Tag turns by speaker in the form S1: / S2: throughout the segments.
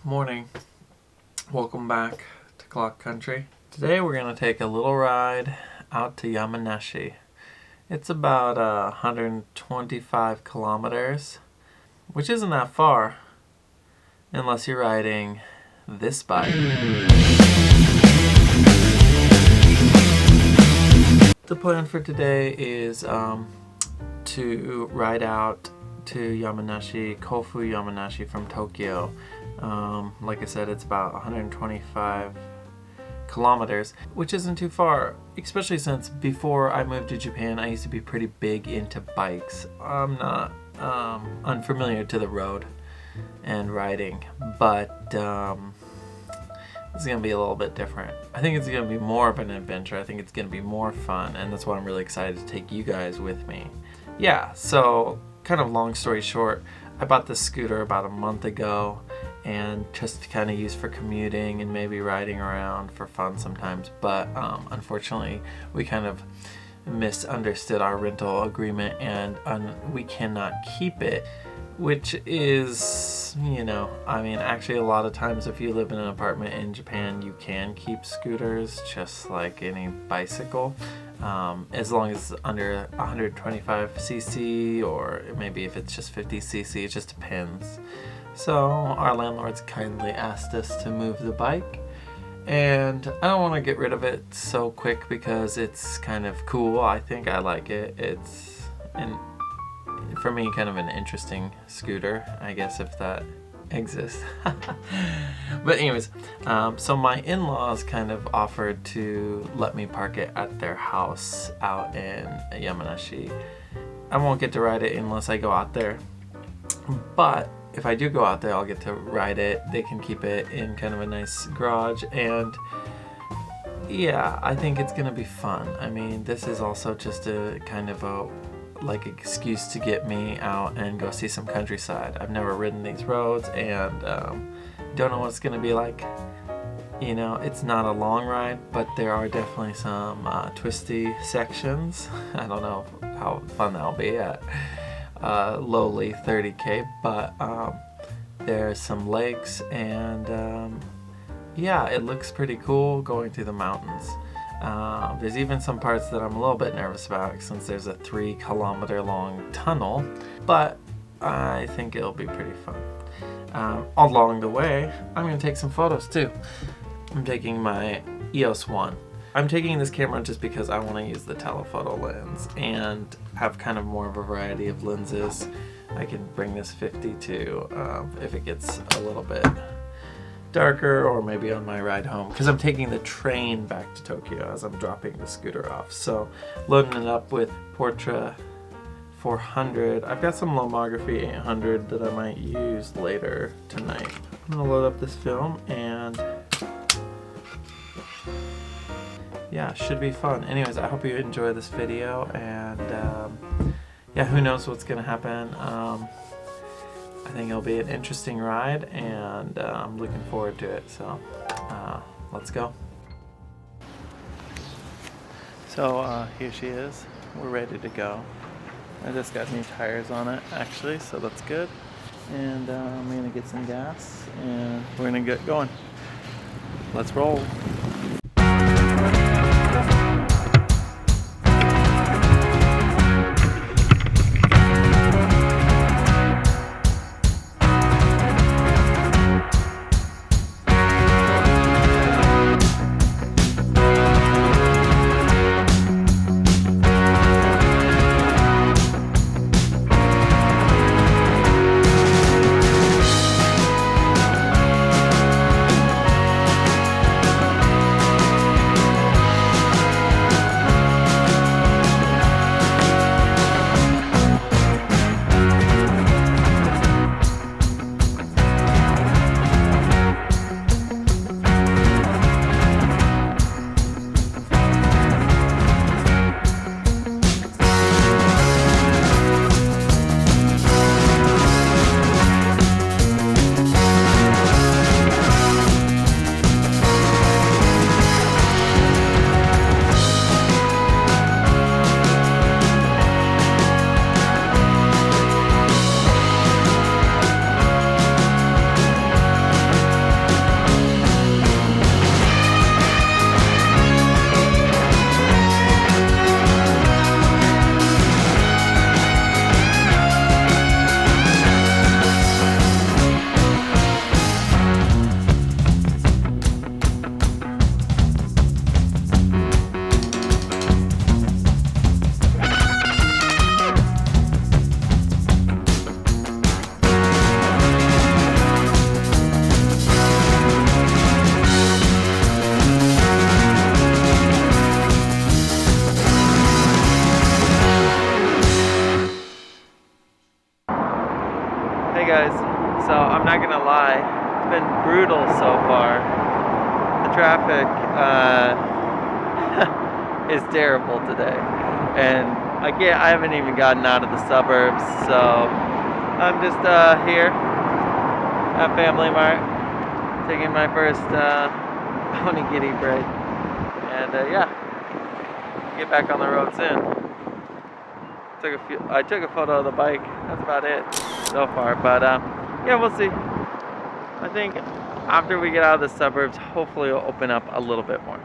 S1: Morning. Welcome back to Clock Country. Today we're going to take a little ride out to Yamanashi. It's about 125 kilometers, which isn't that far unless you're riding this bike. The plan for today is to ride out to Yamanashi, Kofu Yamanashi from Tokyo. Like I said, it's about 125 kilometers, which isn't too far, especially since before I moved to Japan, I used to be pretty big into bikes. I'm not unfamiliar to the road and riding, but it's going to be a little bit different. I think it's going to be more of an adventure. I think it's going to be more fun, and that's why I'm really excited to take you guys with me. Yeah, so kind of long story short, I bought this scooter about a month ago and just to kind of use for commuting and maybe riding around for fun sometimes, but unfortunately we kind of misunderstood our rental agreement and we cannot keep it, which is, actually a lot of times if you live in an apartment in Japan, you can keep scooters just like any bicycle, as long as it's under 125cc, or maybe if it's just 50cc, it just depends. So our landlords kindly asked us to move the bike, and I don't want to get rid of it so quick because it's kind of cool. I think I like it. It's, for me, kind of an interesting scooter, I guess, if that exists. But anyways, so my in-laws kind of offered to let me park it at their house out in Yamanashi. I won't get to ride it unless I go out there, but if I do go out there, I'll get to ride it. They can keep it in kind of a nice garage, and yeah, I think it's gonna be fun. I mean, this is also just a kind of a excuse to get me out and go see some countryside. I've never ridden these roads and don't know what it's gonna be like. It's not a long ride, but there are definitely some twisty sections. I don't know how fun that'll be at lowly 30k, but there's some lakes, and yeah, it looks pretty cool going through the mountains. There's even some parts that I'm a little bit nervous about since there's a 3-kilometer long tunnel, but I think it'll be pretty fun. Along the way, I'm going to take some photos too. I'm taking my EOS 1. I'm taking this camera just because I want to use the telephoto lens and have kind of more of a variety of lenses. I can bring this 52 if it gets a little bit darker, or maybe on my ride home, because I'm taking the train back to Tokyo as I'm dropping the scooter off. So loading it up with Portra 400. I've got some Lomography 800 that I might use later tonight. I'm going to load up this film, and yeah, should be fun. Anyways, I hope you enjoy this video, and yeah, who knows what's gonna happen. I think it'll be an interesting ride, and I'm looking forward to it. So let's go. So here she is. We're ready to go. I just got new tires on it actually, so that's good. And I'm gonna get some gas, and we're gonna get going. Let's roll. So I'm not gonna lie, it's been brutal so far. The traffic is terrible today, and I haven't even gotten out of the suburbs, so I'm just here at Family Mart, taking my first onigiri break, and yeah, get back on the road soon. I took a photo of the bike. That's about it so far, but yeah, we'll see. I think after we get out of the suburbs, hopefully it'll open up a little bit more.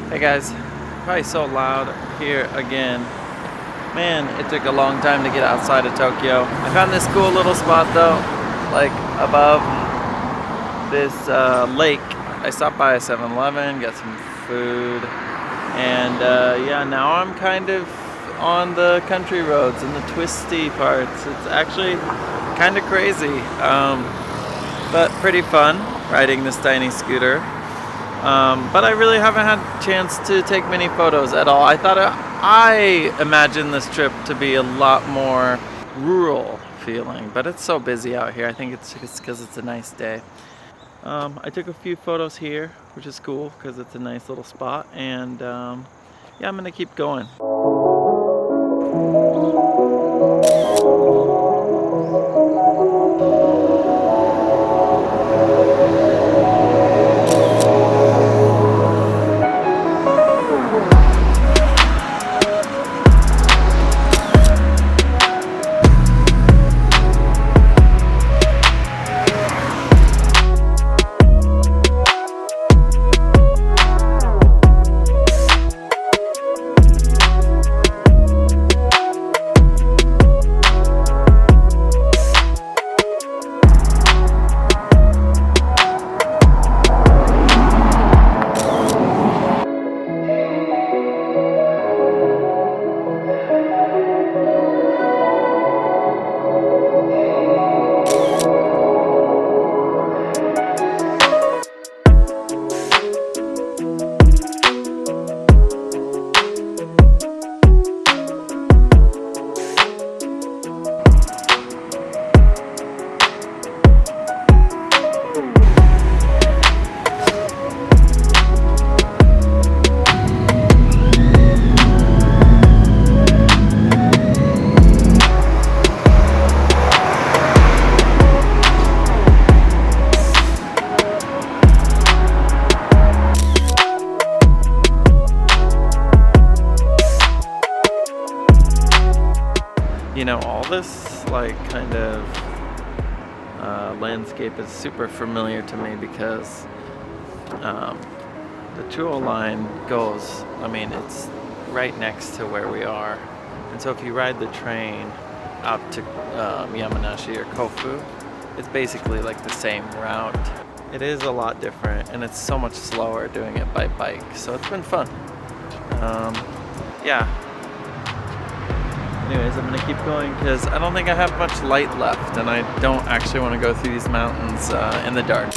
S1: Hey guys, probably so loud here again. Man, it took a long time to get outside of Tokyo. I found this cool little spot though, like above this lake. I stopped by a 7-Eleven, got some food, and yeah, now I'm kind of on the country roads and the twisty parts. It's actually kind of crazy, but pretty fun riding this tiny scooter. But I really haven't had a chance to take many photos at all. I imagined this trip to be a lot more rural feeling, but it's so busy out here. I think it's because it's a nice day. I took a few photos here, which is cool because it's a nice little spot, and yeah, I'm gonna keep going. You know, all this like kind of landscape is super familiar to me because the Chuo line goes, I mean, it's right next to where we are. And so if you ride the train out to Yamanashi or Kofu, it's basically like the same route. It is a lot different, and it's so much slower doing it by bike, so it's been fun. Yeah. Anyways, I'm gonna keep going because I don't think I have much light left, and I don't actually want to go through these mountains in the dark.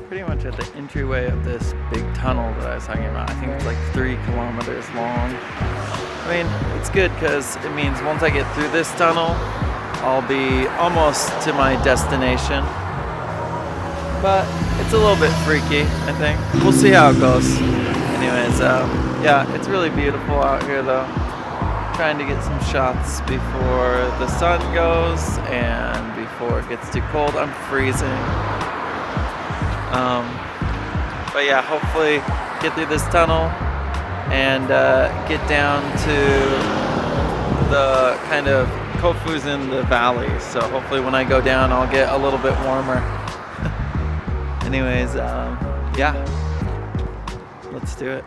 S1: Pretty much at the entryway of this big tunnel that I was talking about. I think it's like 3 kilometers long. I mean, it's good because it means once I get through this tunnel, I'll be almost to my destination. But it's a little bit freaky, I think. We'll see how it goes. Anyways, yeah, it's really beautiful out here though. Trying to get some shots before the sun goes and before it gets too cold. I'm freezing. But yeah, hopefully get through this tunnel and get down to the kind of Kofu's in the valley. So hopefully when I go down, I'll get a little bit warmer. Anyways, yeah, let's do it.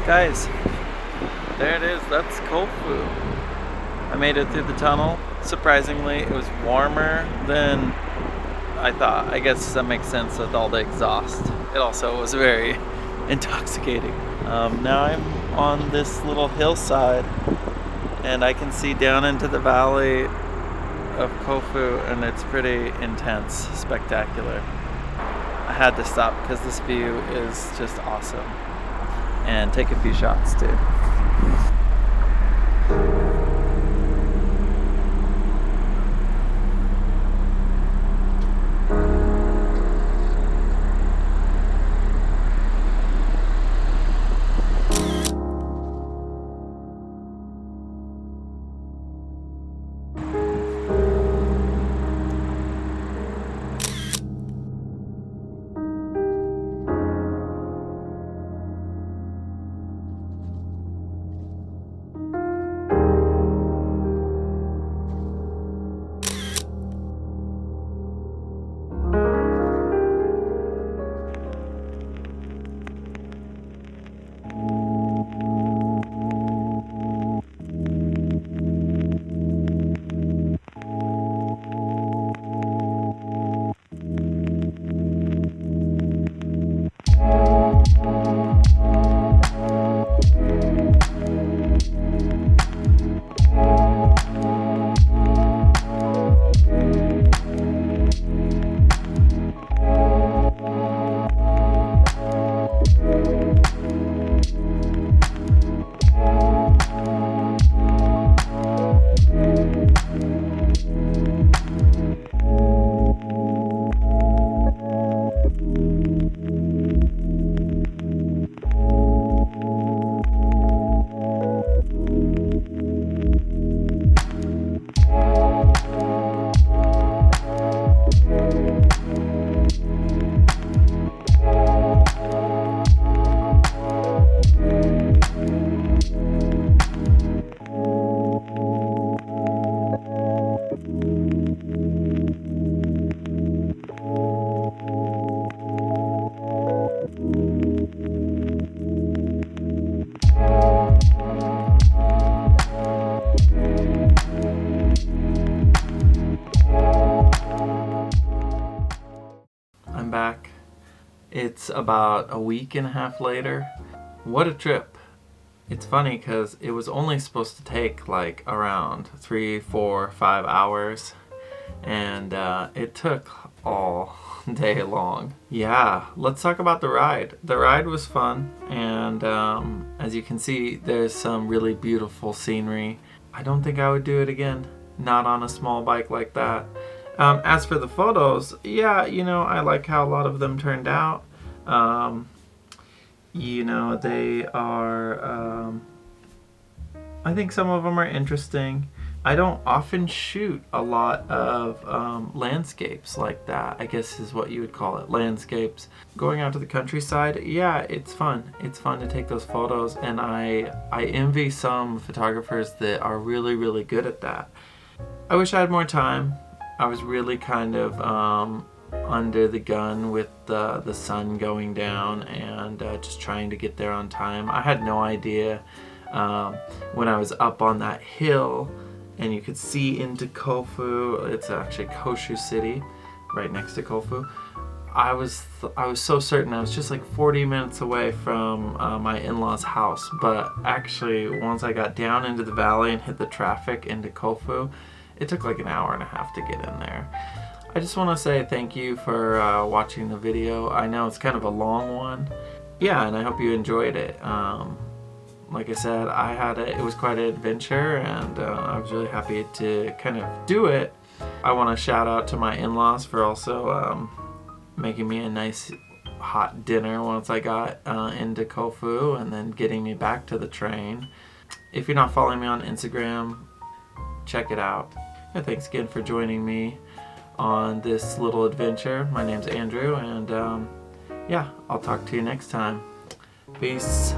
S1: Guys, there it is. That's Kofu. I made it through the tunnel. Surprisingly, it was warmer than I thought. I guess that makes sense with all the exhaust. It also was very intoxicating. Now I'm on this little hillside and I can see down into the valley of Kofu, and it's pretty intense, spectacular. I had to stop because this view is just awesome, and take a few shots too. I'm back. It's about a week and a half later. What a trip. It's funny because it was only supposed to take like around 3, 4, 5 hours, and it took all day long. Yeah, let's talk about the ride. The ride was fun, and as you can see, there's some really beautiful scenery. I don't think I would do it again, not on a small bike like that. As for the photos, yeah, you know, I like how a lot of them turned out. You know, they are, I think some of them are interesting. I don't often shoot a lot of landscapes like that, I guess is what you would call it, landscapes. Going out to the countryside, yeah, it's fun. It's fun to take those photos, and I envy some photographers that are really, really good at that. I wish I had more time. I was really kind of under the gun with the sun going down, and just trying to get there on time. I had no idea when I was up on that hill and you could see into Kofu. It's actually Koshu City right next to Kofu. I was so certain I was just like 40 minutes away from my in-laws' house, but actually once I got down into the valley and hit the traffic into Kofu, it took like an hour and a half to get in there. I just want to say thank you for watching the video. I know it's kind of a long one. Yeah, and I hope you enjoyed it. Like I said, it was quite an adventure, and I was really happy to kind of do it. I want to shout out to my in-laws for also making me a nice hot dinner once I got into Kofu, and then getting me back to the train. If you're not following me on Instagram, check it out. Yeah, thanks again for joining me on this little adventure. My name's Andrew, and yeah, I'll talk to you next time. Peace.